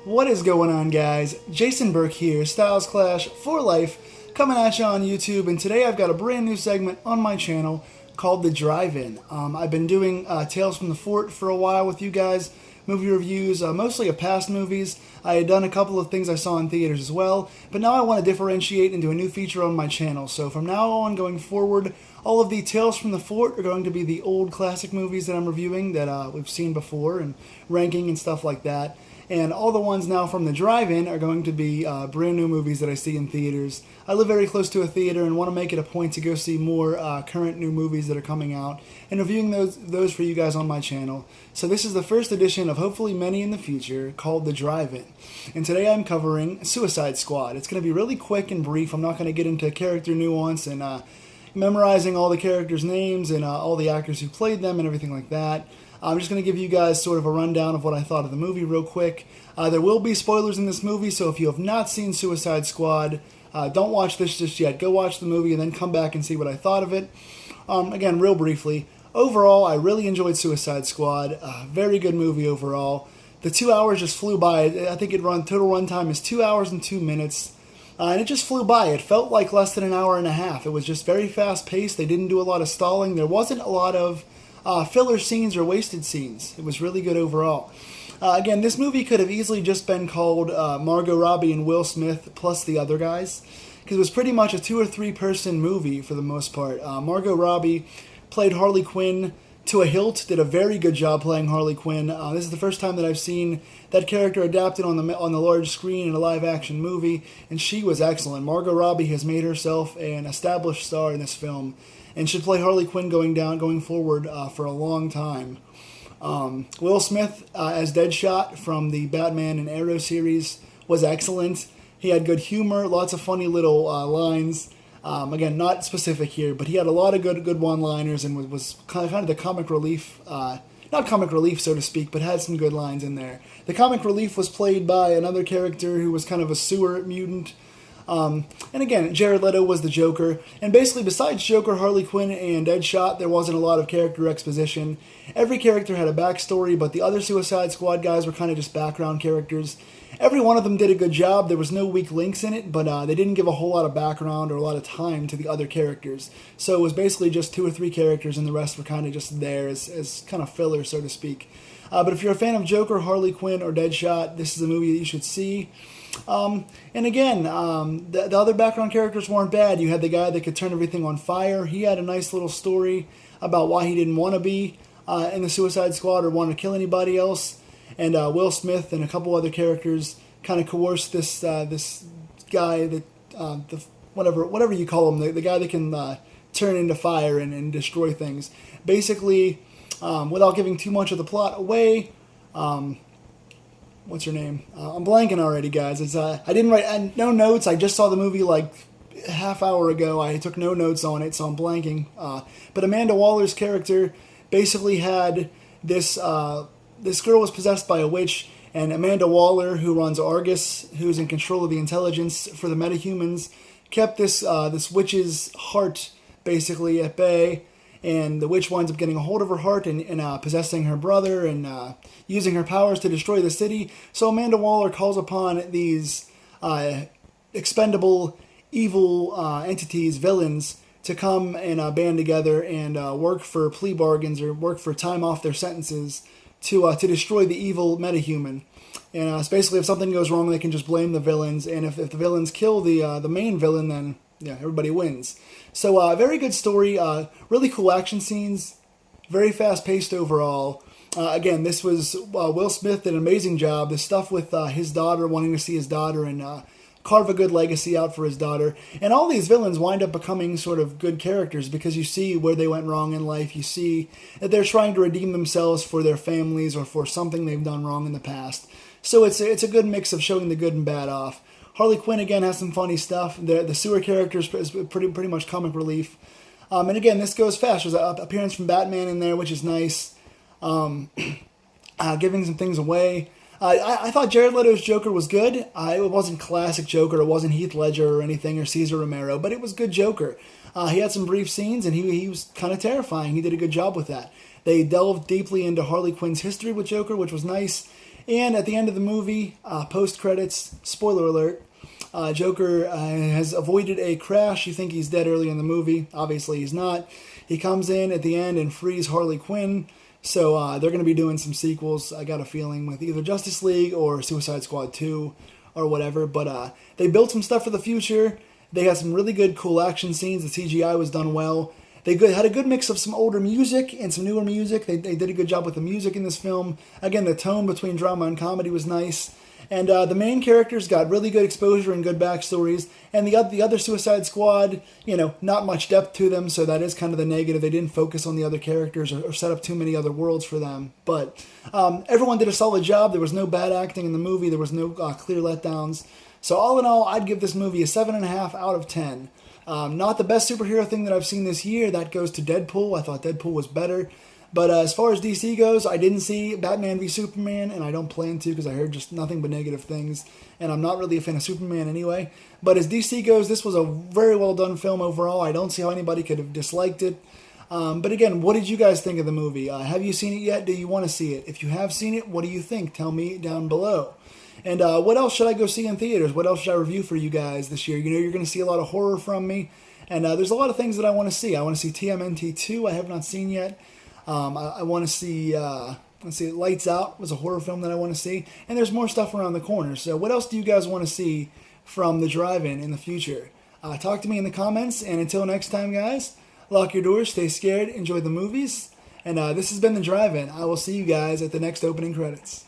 What is going on, guys? Jason Burke here, Styles Clash for Life, coming at you on YouTube, and today I've got a brand new segment on my channel called The Drive-In. I've been doing Tales from the Fort for a while with you guys, movie reviews, mostly of past movies. I had done a couple of things I saw in theaters as well, but now I want to differentiate and do a new feature on my channel. So from now on, going forward, all of the Tales from the Fort are going to be the old classic movies that I'm reviewing that we've seen before and ranking and stuff like that. And all the ones now from the drive-in are going to be brand new movies that I see in theaters. I live very close to a theater and want to make it a point to go see more current new movies that are coming out and reviewing those for you guys on my channel. So this is the first edition of hopefully many in the future called The Drive-In. And today I'm covering Suicide Squad. It's going to be really quick and brief. I'm not going to get into character nuance and memorizing all the characters' names and all the actors who played them and everything like that. I'm just going to give you guys sort of a rundown of what I thought of the movie real quick. There will be spoilers in this movie, so if you have not seen Suicide Squad, don't watch this just yet. Go watch the movie and then come back and see what I thought of it. Again, real briefly, overall, I really enjoyed Suicide Squad. Very good movie overall. The 2 hours just flew by. I think total runtime is 2 hours and 2 minutes. And it just flew by. It felt like less than an hour and a half. It was just very fast-paced. They didn't do a lot of stalling. There wasn't a lot of filler scenes or wasted scenes. It was really good overall. Again, this movie could have easily just been called Margot Robbie and Will Smith plus the other guys, because it was pretty much a 2 or 3 person movie for the most part. Margot Robbie played Harley Quinn to a hilt, did a very good job playing Harley Quinn. This is the first time that I've seen that character adapted on the large screen in a live-action movie, and she was excellent. Margot Robbie has made herself an established star in this film, and should play Harley Quinn going forward for a long time. Will Smith as Deadshot from the Batman and Arrow series was excellent. He had good humor, lots of funny little lines. Again, not specific here, but he had a lot of good one-liners and was kind of the comic relief. Not comic relief, so to speak, but had some good lines in there. The comic relief was played by another character who was kind of a sewer mutant. And again, Jared Leto was the Joker. And basically, besides Joker, Harley Quinn, and Deadshot, there wasn't a lot of character exposition. Every character had a backstory, but the other Suicide Squad guys were kind of just background characters. Every one of them did a good job. There was no weak links in it, but they didn't give a whole lot of background or a lot of time to the other characters. So it was basically just 2 or 3 characters, and the rest were kind of just there as kind of filler, so to speak. But if you're a fan of Joker, Harley Quinn, or Deadshot, this is a movie that you should see. And again, the other background characters weren't bad. You had the guy that could turn everything on fire. He had a nice little story about why he didn't want to be in the Suicide Squad or want to kill anybody else. And Will Smith and a couple other characters kind of coerced this guy, whatever you call him, the guy that can turn into fire and destroy things. Basically, without giving too much of the plot away, what's her name? I'm blanking already, guys. I didn't write no notes. I just saw the movie like a half hour ago. I took no notes on it, so I'm blanking. But Amanda Waller's character basically had this girl was possessed by a witch, and Amanda Waller, who runs Argus, who's in control of the intelligence for the metahumans, kept this witch's heart basically at bay. And the witch winds up getting a hold of her heart and possessing her brother and using her powers to destroy the city. So Amanda Waller calls upon these expendable, evil entities, villains, to come and band together and work for plea bargains or work for time off their sentences to destroy the evil metahuman. And it's basically, if something goes wrong, they can just blame the villains. And if the villains kill the main villain, then yeah, everybody wins. So very good story, really cool action scenes, very fast-paced overall. Again, this was Will Smith did an amazing job. The stuff with his daughter, wanting to see his daughter and carve a good legacy out for his daughter. And all these villains wind up becoming sort of good characters because you see where they went wrong in life. You see that they're trying to redeem themselves for their families or for something they've done wrong in the past. So it's a good mix of showing the good and bad off. Harley Quinn, again, has some funny stuff. The sewer character is pretty much comic relief. And again, this goes fast. There's an appearance from Batman in there, which is nice. Giving some things away. I thought Jared Leto's Joker was good. It wasn't classic Joker. It wasn't Heath Ledger or anything or Cesar Romero, but it was good Joker. He had some brief scenes, and he was kind of terrifying. He did a good job with that. They delved deeply into Harley Quinn's history with Joker, which was nice. And at the end of the movie, post credits, spoiler alert, Joker has avoided a crash. You think he's dead early in the movie. Obviously, he's not. He comes in at the end and frees Harley Quinn. So they're going to be doing some sequels, I got a feeling, with either Justice League or Suicide Squad 2 or whatever. But they built some stuff for the future. They had some really good, cool action scenes. The CGI was done well. They had a good mix of some older music and some newer music. They did a good job with the music in this film. Again, the tone between drama and comedy was nice. And the main characters got really good exposure and good backstories. And the other Suicide Squad, not much depth to them, so that is kind of the negative. They didn't focus on the other characters or set up too many other worlds for them. But everyone did a solid job. There was no bad acting in the movie. There was no clear letdowns. So all in all, I'd give this movie a 7.5 out of 10. Not the best superhero thing that I've seen this year. That goes to Deadpool. I thought Deadpool was better. But as far as DC goes, I didn't see Batman v Superman, and I don't plan to because I heard just nothing but negative things. And I'm not really a fan of Superman anyway. But as DC goes, this was a very well done film overall. I don't see how anybody could have disliked it. But again, what did you guys think of the movie? Have you seen it yet? Do you want to see it? If you have seen it, what do you think? Tell me down below. And what else should I go see in theaters? What else should I review for you guys this year? You're going to see a lot of horror from me. And there's a lot of things that I want to see. I want to see TMNT 2. I have not seen yet. I want to see, let's see, Lights Out was a horror film that I want to see. And there's more stuff around the corner. So what else do you guys want to see from the drive-in in the future? Talk to me in the comments. And until next time, guys, lock your doors, stay scared, enjoy the movies. And this has been the drive-in. I will see you guys at the next opening credits.